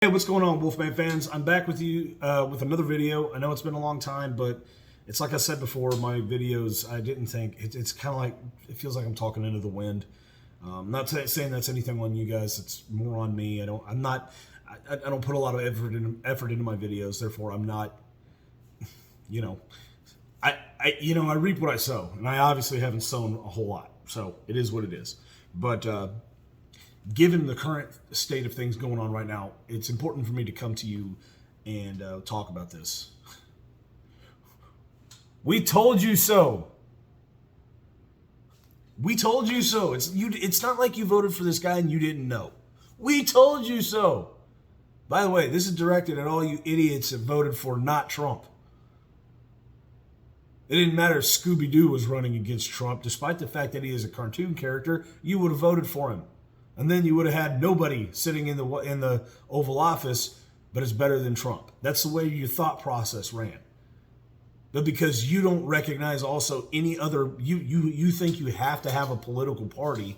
Hey, what's going on, Wolfman fans? I'm back with you with another video. I know it's been a long time, but it's like I said before, my videos, I didn't think, it's kind of like, it feels like I'm talking into the wind. I'm not saying that's anything on you guys. It's more on me. I don't put a lot of effort into my videos. Therefore, I'm not, you know, I reap what I sow, and I obviously haven't sown a whole lot. So it is what it is. But given the current state of things going on right now, it's important for me to come to you and talk about this. We told you so. We told you so. It's not like you voted for this guy and you didn't know. We told you so. By the way, this is directed at all you idiots that voted for not Trump. It didn't matter if Scooby-Doo was running against Trump. Despite the fact that he is a cartoon character, you would have voted for him. And then you would have had nobody sitting in the Oval Office, but it's better than Trump. That's the way your thought process ran. But because you don't recognize also any other, you think you have to have a political party,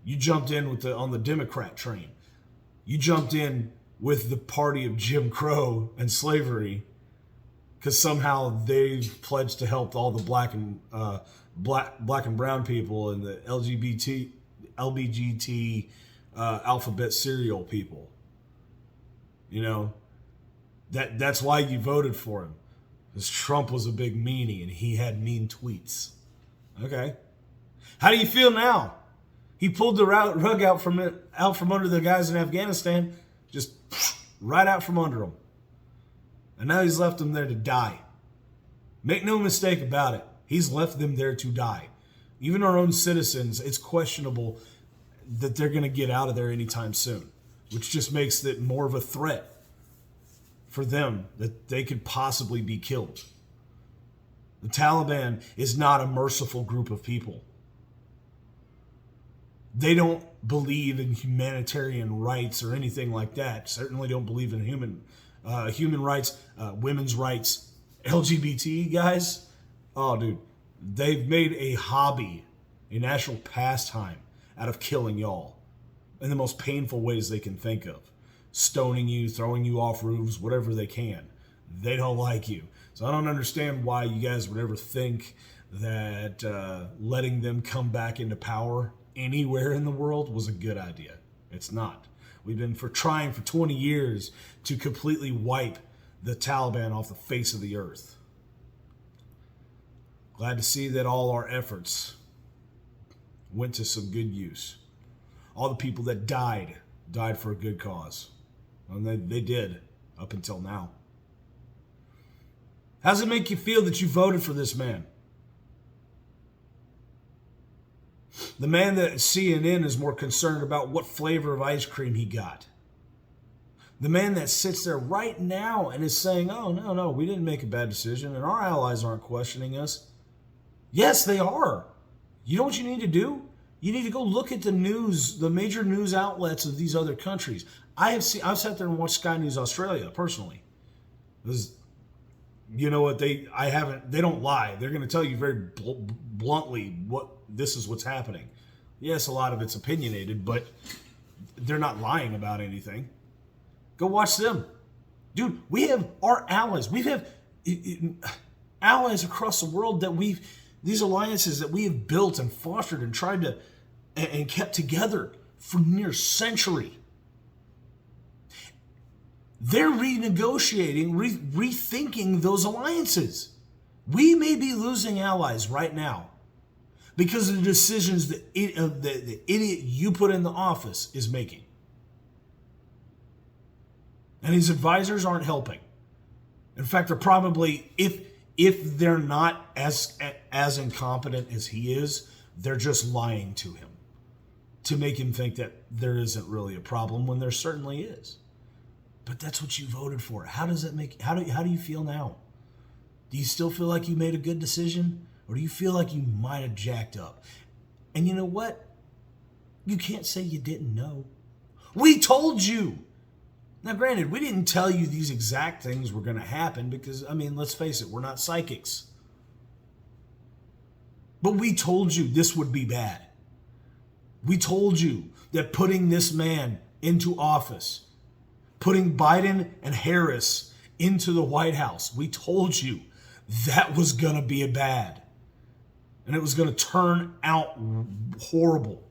you jumped in on the Democrat train. You jumped in with the party of Jim Crow and slavery, because somehow they pledged to help all the black and brown people and the LBGT alphabet serial people. You know, that's why you voted for him, because Trump was a big meanie and he had mean tweets. Okay, how do you feel now? He pulled the rug out from under the guys in Afghanistan, just right out from under them, and now he's left them there to die. Make no mistake about it, he's left them there to die. Even our own citizens, it's questionable that they're going to get out of there anytime soon, which just makes it more of a threat for them that they could possibly be killed. The Taliban is not a merciful group of people. They don't believe in humanitarian rights or anything like that. Certainly don't believe in human rights, women's rights, LGBT guys. Oh, dude. They've made a hobby, a national pastime out of killing y'all in the most painful ways they can think of. Stoning you, throwing you off roofs, whatever they can. They don't like you. So I don't understand why you guys would ever think that letting them come back into power anywhere in the world was a good idea. It's not. We've been trying for 20 years to completely wipe the Taliban off the face of the earth. Glad to see that all our efforts went to some good use. All the people that died for a good cause. And they did, up until now. How does it make you feel that you voted for this man? The man that CNN is more concerned about what flavor of ice cream he got. The man that sits there right now and is saying, oh, no, we didn't make a bad decision and our allies aren't questioning us. Yes, they are. You know what you need to do? You need to go look at the news, the major news outlets of these other countries. I've sat there and watched Sky News Australia personally. Because, you know what, they don't lie. They're going to tell you very bluntly this is what's happening. Yes, a lot of it's opinionated, but they're not lying about anything. Go watch them. Dude, we have our allies. We have allies across the world that these alliances that we have built and fostered and tried to and kept together for near a century. They're renegotiating, rethinking those alliances. We may be losing allies right now because of the decisions that the idiot you put in the office is making. And his advisors aren't helping. In fact, they're probably, if they're not as incompetent as he is, they're just lying to him to make him think that there isn't really a problem when there certainly is. But that's what you voted for. How does that make? How do you feel now? Do you still feel like you made a good decision, or do you feel like you might have jacked up? And you know what? You can't say you didn't know. We told you. Now, granted, we didn't tell you these exact things were going to happen because, I mean, let's face it, we're not psychics. But we told you this would be bad. We told you that putting this man into office putting Biden and Harris into the White House. We told you that was going to be bad. And it was going to turn out horrible.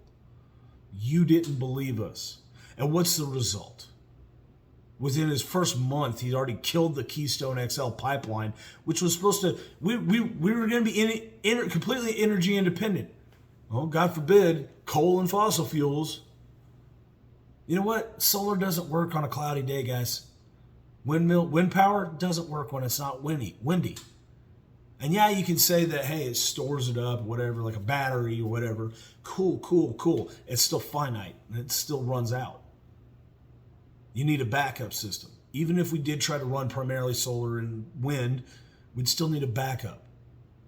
You didn't believe us. And what's the result? Within his first month, he'd already killed the Keystone XL pipeline, which was supposed to, we were going to be completely energy independent. Well, God forbid, coal and fossil fuels. You know what? Solar doesn't work on a cloudy day, guys. Wind power doesn't work when it's not windy. And yeah, you can say that, hey, it stores it up, whatever, like a battery or whatever. Cool. It's still finite, and it still runs out. You need a backup system. Even if we did try to run primarily solar and wind, we'd still need a backup.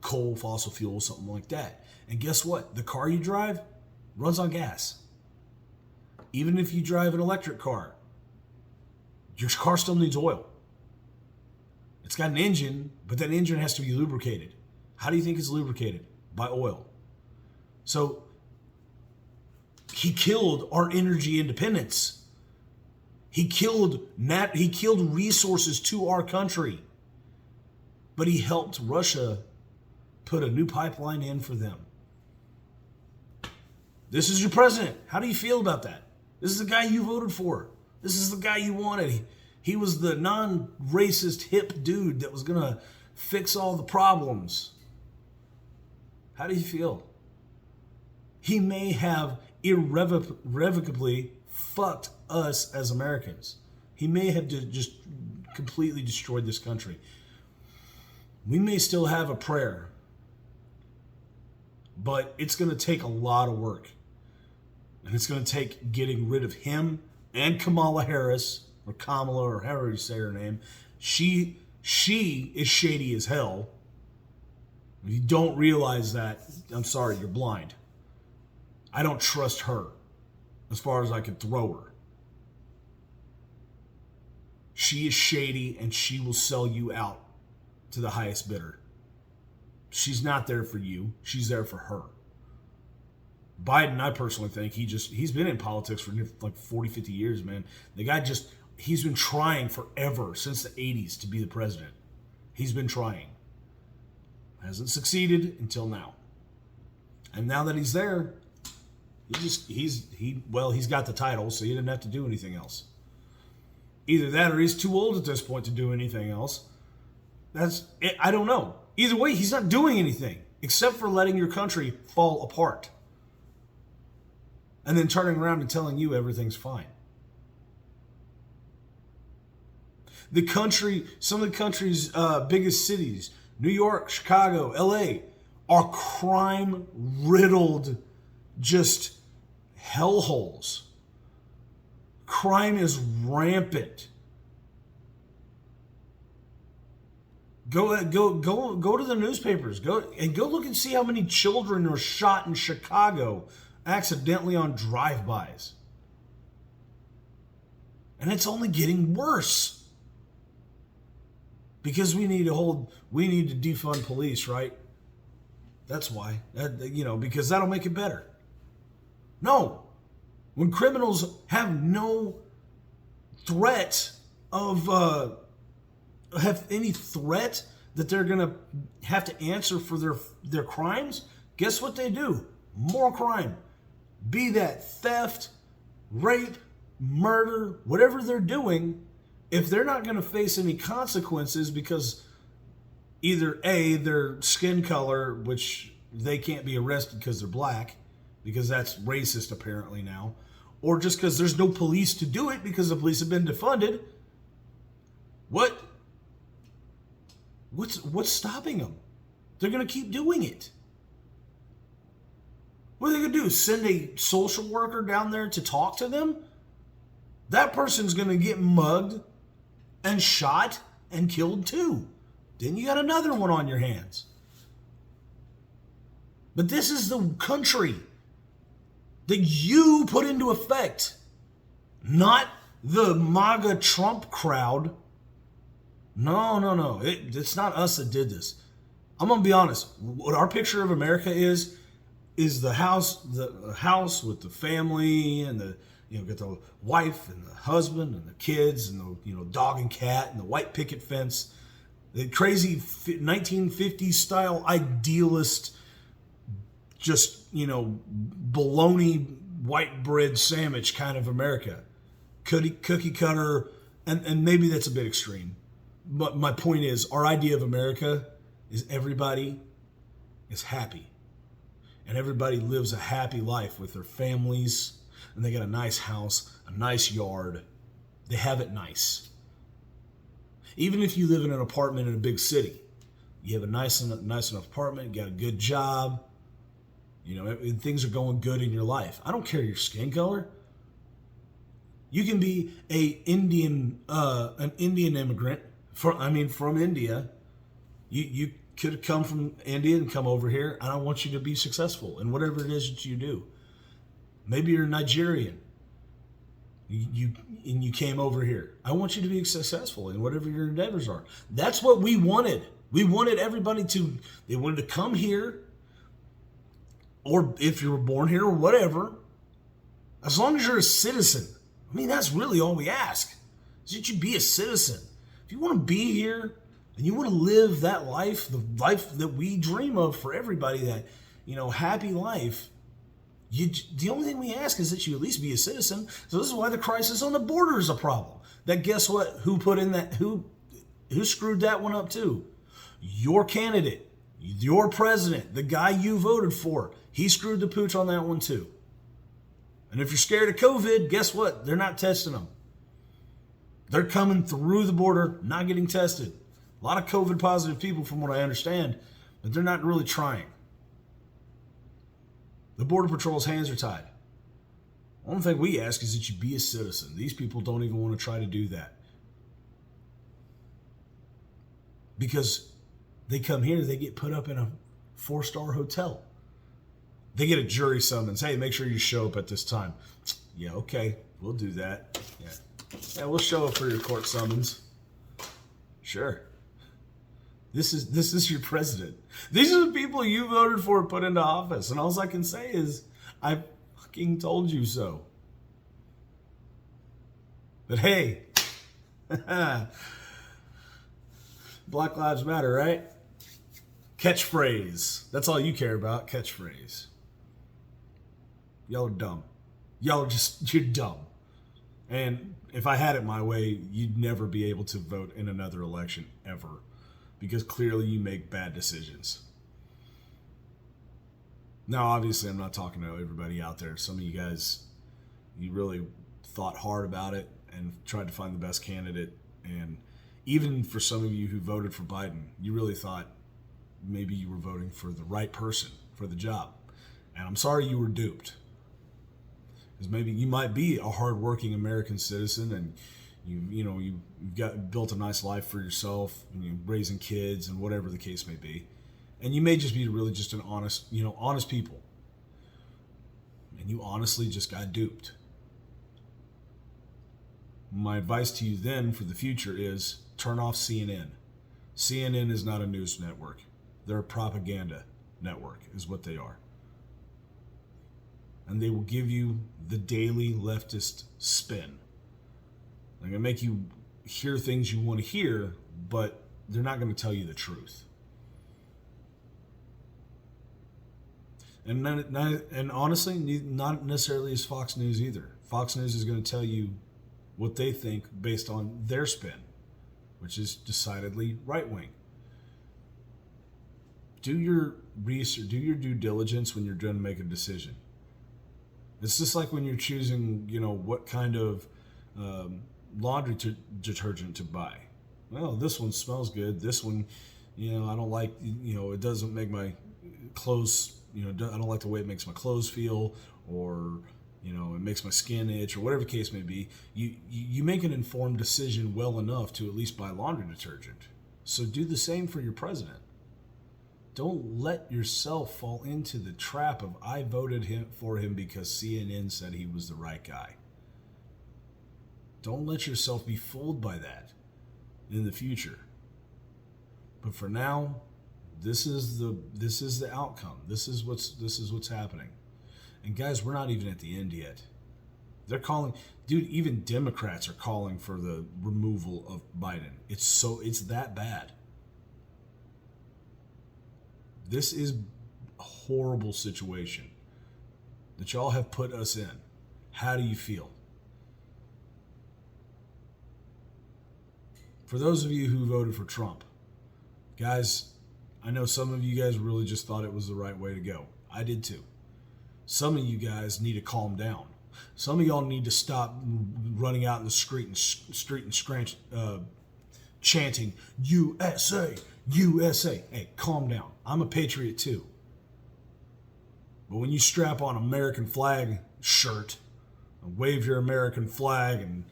Coal, fossil fuel, something like that. And guess what? The car you drive runs on gas. Even if you drive an electric car, your car still needs oil. It's got an engine, but that engine has to be lubricated. How do you think it's lubricated? By oil. So he killed our energy independence. He killed resources to our country. But he helped Russia put a new pipeline in for them. This is your president. How do you feel about that? This is the guy you voted for. This is the guy you wanted. He was the non-racist hip dude that was going to fix all the problems. How do you feel? He may have irrevocably fucked us as Americans. He may have just completely destroyed this country. We may still have a prayer, but it's going to take a lot of work. And it's going to take getting rid of him and Kamala Harris, or Kamala, or however you say her name. She is shady as hell. If you don't realize that, I'm sorry, you're blind. I don't trust her as far as I can throw her. She is shady, and she will sell you out to the highest bidder. She's not there for you. She's there for her. Biden, I personally think he's been in politics for like 40, 50 years, man. The guy he's been trying forever, since the 80s, to be the president. He's been trying. Hasn't succeeded until now. And now that he's there, he's got the title, so he didn't have to do anything else. Either that or he's too old at this point to do anything else. I don't know. Either way, he's not doing anything except for letting your country fall apart. And then turning around and telling you everything's fine. Some of the country's biggest cities, New York, Chicago, LA, are crime-riddled, just hellholes. Crime is rampant. Go to the newspapers. Go look and see how many children are shot in Chicago accidentally on drive-bys. And it's only getting worse. Because we need to defund police, right? That's why. Because that'll make it better. No. When criminals have no threat have any threat that they're going to have to answer for their crimes, guess what they do? More crime. Be that theft, rape, murder, whatever they're doing, if they're not going to face any consequences because either A, their skin color, which they can't be arrested because they're black, because that's racist apparently now, or just because there's no police to do it because the police have been defunded, what's stopping them? They're going to keep doing it. What are they going to do? Send a social worker down there to talk to them? That person's going to get mugged and shot and killed too. Then you got another one on your hands. But this is the country that you put into effect, not the MAGA Trump crowd. No. It's not us that did this. I'm going to be honest. What our picture of America is the house with the family and got the wife and the husband and the kids and the dog and cat and the white picket fence, the crazy 1950s style idealist, just baloney white bread sandwich kind of America, cookie cutter, and maybe that's a bit extreme, but my point is, our idea of America is everybody is happy, and everybody lives a happy life with their families, and they got a nice house, a nice yard, they have it nice. Even if you live in an apartment in a big city, you have a nice enough apartment, you got a good job, and things are going good in your life. I don't care your skin color. You can be an Indian immigrant from India. You could have come from India and come over here, and I want you to be successful in whatever it is that you do. Maybe you're Nigerian. You came over here. I want you to be successful in whatever your endeavors are. That's what we wanted. We wanted everybody they wanted to come here, or if you were born here or whatever, as long as you're a citizen. That's really all we ask, is that you be a citizen. If you want to be here and you want to live that life, the life that we dream of for everybody, that, happy life, the only thing we ask is that you at least be a citizen. So this is why the crisis on the border is a problem. That, guess what? Who put in that? Who screwed that one up too? Your candidate, your president, the guy you voted for, he screwed the pooch on that one too. And if you're scared of COVID, guess what? They're not testing them. They're coming through the border, not getting tested. A lot of COVID positive people, from what I understand, but they're not really trying. The Border Patrol's hands are tied. The only thing we ask is that you be a citizen. These people don't even want to try to do that. Because they come here, they get put up in a 4-star hotel. They get a jury summons. Hey, make sure you show up at this time. Yeah, okay, we'll do that. Yeah, we'll show up for your court summons. Sure. This is your president. These are the people you voted for, put into office. And all I can say is, I fucking told you so. But hey, Black Lives Matter, right? Catchphrase. That's all you care about, catchphrase. Y'all are dumb. You're dumb. And if I had it my way, you'd never be able to vote in another election ever. Because clearly you make bad decisions. Now, obviously, I'm not talking to everybody out there. Some of you guys, you really thought hard about it and tried to find the best candidate. And even for some of you who voted for Biden, you really thought maybe you were voting for the right person for the job. And I'm sorry you were duped. Because maybe you might be a hardworking American citizen, and you've built a nice life for yourself, and you're raising kids and whatever the case may be. And you may just be really just an honest people. And you honestly just got duped. My advice to you then for the future is turn off CNN. CNN is not a news network. They're a propaganda network is what they are. And they will give you the daily leftist spin. They're going to make you hear things you want to hear, but they're not going to tell you the truth. And honestly, not necessarily is Fox News either. Fox News is going to tell you what they think based on their spin, which is decidedly right-wing. Do your research, do your due diligence when you're going to make a decision. It's just like when you're choosing, what kind of laundry detergent to buy. Well, this one smells good. This one, I don't like, it doesn't make my clothes, I don't like the way it makes my clothes feel, or, it makes my skin itch, or whatever the case may be. You make an informed decision well enough to at least buy laundry detergent. So do the same for your president. Don't let yourself fall into the trap of I voted for him because CNN said he was the right guy. Don't let yourself be fooled by that in the future. But for now, this is the outcome. This is what's happening. And guys, we're not even at the end yet. They're calling, dude, even Democrats are calling for the removal of Biden. It's that bad. This is a horrible situation that y'all have put us in. How do you feel? For those of you who voted for Trump, guys, I know some of you guys really just thought it was the right way to go. I did too. Some of you guys need to calm down. Some of y'all need to stop running out in the street and chanting, USA, USA. Hey, calm down. I'm a patriot too. But when you strap on an American flag shirt and wave your American flag and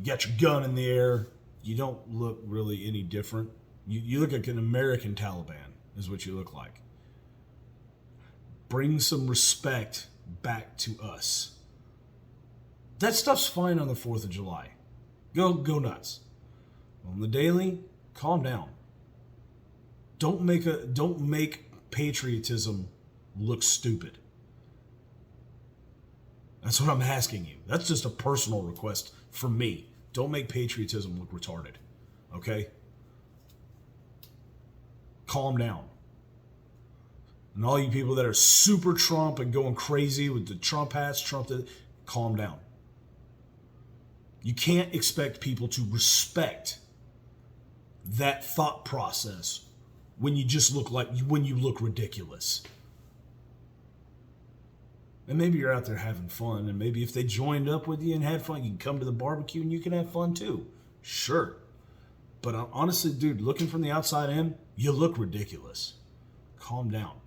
get your gun in the air, you don't look really any different. You look like an American Taliban is what you look like. Bring some respect back to us. That stuff's fine on the 4th of July. Go nuts. On the daily, calm down. Don't make patriotism look stupid. That's what I'm asking you. That's just a personal request from me. Don't make patriotism look retarded. Okay? Calm down. And all you people that are super Trump and going crazy with the Trump hats, calm down. You can't expect people to respect that thought process when you look ridiculous. And maybe you're out there having fun, and maybe if they joined up with you and had fun, you can come to the barbecue and you can have fun too. Sure. But honestly, dude, looking from the outside in, you look ridiculous. Calm down.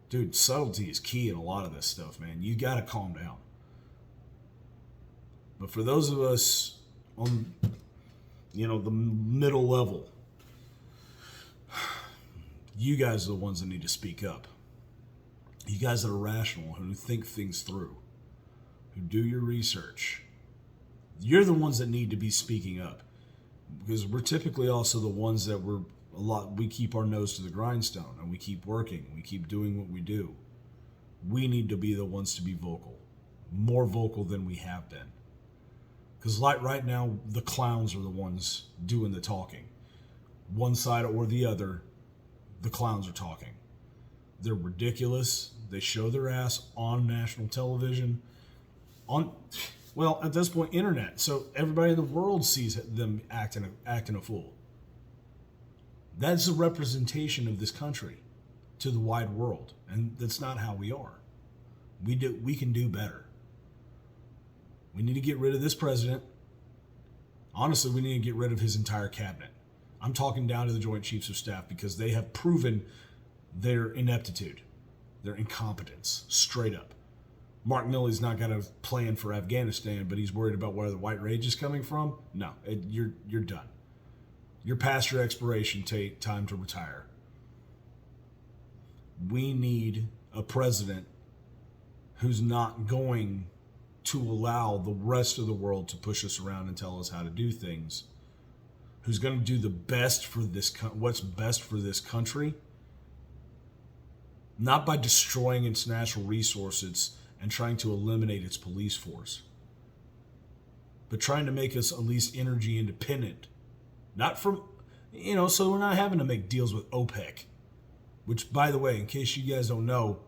Dude, subtlety is key in a lot of this stuff, man. You got to calm down. But for those of us on, the middle level, you guys are the ones that need to speak up. You guys that are rational, who think things through, who do your research, you're the ones that need to be speaking up. Because we're typically also the ones that we keep our nose to the grindstone and we keep working, we keep doing what we do. We need to be the ones to be vocal, more vocal than we have been. Because like right now, the clowns are the ones doing the talking. One side or the other, the clowns are talking. They're ridiculous. They show their ass on national television, at this point, internet. So everybody in the world sees them acting a fool. That's a representation of this country to the wide world, and that's not how we are. We can do better. We need to get rid of this president. Honestly, we need to get rid of his entire cabinet. I'm talking down to the Joint Chiefs of Staff because they have proven their ineptitude, their incompetence, straight up. Mark Milley's not got a plan for Afghanistan, but he's worried about where the white rage is coming from. No, you're done. You're past your expiration time to retire. We need a president who's not going to allow the rest of the world to push us around and tell us how to do things, who's going to do the best for what's best for this country, not by destroying its natural resources and trying to eliminate its police force, but trying to make us at least energy independent. Not from, so we're not having to make deals with OPEC, which, by the way, in case you guys don't know,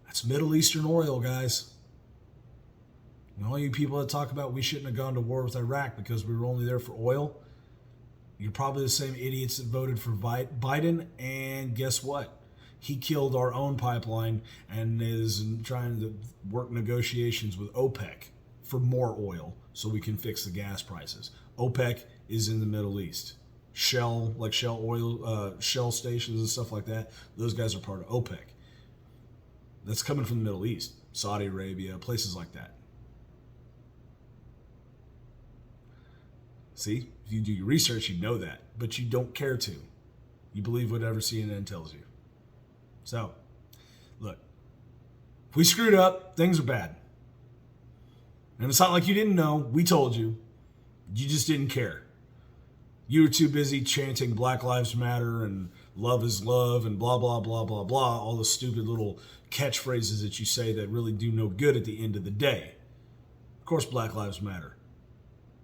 that's Middle Eastern oil, guys. And all you people that talk about we shouldn't have gone to war with Iraq because we were only there for oil, you're probably the same idiots that voted for Biden, and guess what? He killed our own pipeline and is trying to work negotiations with OPEC for more oil so we can fix the gas prices. OPEC is in the Middle East. Shell oil, Shell stations and stuff like that, those guys are part of OPEC. That's coming from the Middle East, Saudi Arabia, places like that. See, if you do your research, you know that, but you don't care to. You believe whatever CNN tells you. So, look, if we screwed up, things are bad. And it's not like you didn't know. We told you. You just didn't care. You were too busy chanting Black Lives Matter and love is love and blah, blah, blah, blah, blah. All the stupid little catchphrases that you say that really do no good at the end of the day. Of course, Black Lives Matter.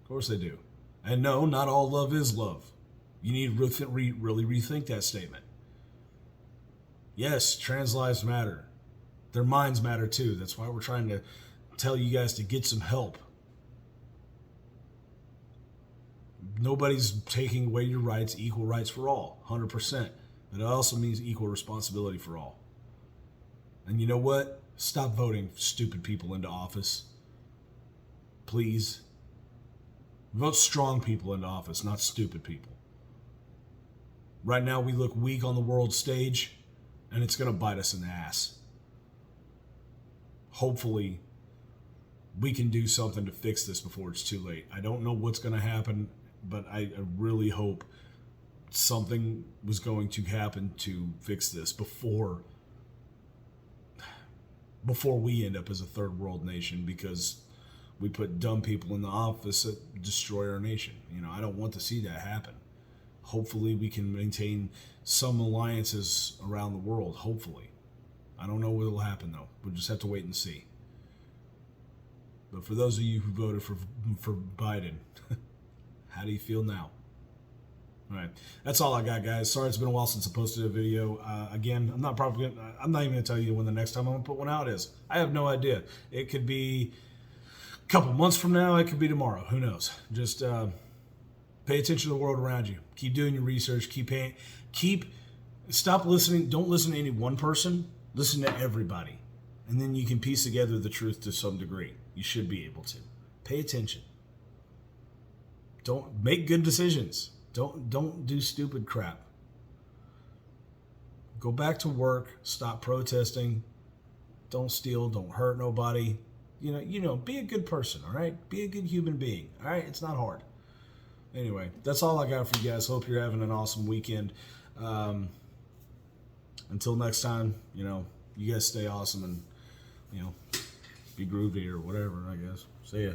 Of course they do. And no, not all love is love. You need to really rethink that statement. Yes, trans lives matter. Their minds matter too. That's why we're trying to tell you guys to get some help. Nobody's taking away your rights, equal rights for all, 100%. But it also means equal responsibility for all. And you know what? Stop voting stupid people into office. Please. Vote strong people into office, not stupid people. Right now we look weak on the world stage, and it's going to bite us in the ass. Hopefully, we can do something to fix this before it's too late. I don't know what's going to happen, but I really hope something was going to happen to fix this before we end up as a third world nation, because we put dumb people in the office that destroy our nation. You know, I don't want to see that happen. Hopefully we can maintain some alliances around the world, hopefully. I don't know what will happen, though. We'll just have to wait and see. But for those of you who voted for Biden, how do you feel now? All right, that's all I got, guys. Sorry it's been a while since I posted a video. Again, I'm not even going to tell you when the next time I'm going to put one out is. I have no idea. It could be a couple months from now. It could be tomorrow. Who knows? Just pay attention to the world around you. Keep doing your research. Stop listening. Don't listen to any one person. Listen to everybody. And then you can piece together the truth to some degree. You should be able to. Pay attention. Don't make good decisions. Don't do stupid crap. Go back to work. Stop protesting. Don't steal. Don't hurt nobody. You know, be a good person, all right? Be a good human being, all right? It's not hard. Anyway, that's all I got for you guys. Hope you're having an awesome weekend. Until next time, you guys stay awesome and, be groovy or whatever, I guess. See ya.